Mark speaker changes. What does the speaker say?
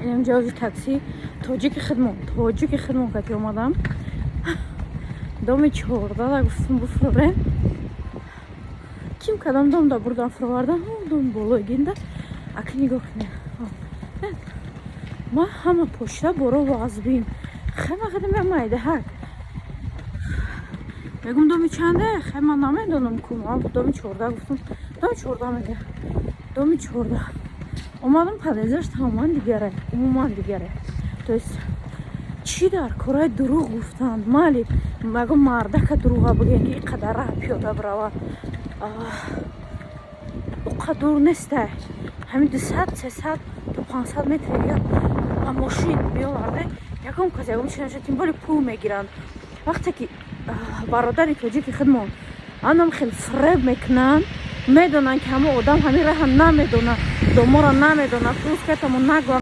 Speaker 1: اینجا تاکسی تاجیک خدمت کتی اومدم دومی 14 گفتم بفروره کیم کدام دوم دا بردم فروردم دوم بالای گینده اکی نگاه کنین ما همه پشته برو و از بین خیلی خیلی میمایده هک میگم دومی چنده خیلی من نمیدونم کنم دومی 14 گفتم دومی 14 میگه دومی 14 اومدم پدیزش تماما دیگره عموما دیگره то есть چی در کارای دروغ گفتند مالی مگه مرده که دروغ بگین که اینقدر راه پیاده بروا اونقدر دور نیسته همین 200 300 تا 500 متر یا ماشین میآورده یکم کسی یکم چنانچه تیم بالی پول میگیرند وقتی که برادری تاجیک خدمت آنم خیلی فریب میکنن میدونن که همه آدم همین راه نمیدونه دوما را نمیدونه پروز که تمون نگوه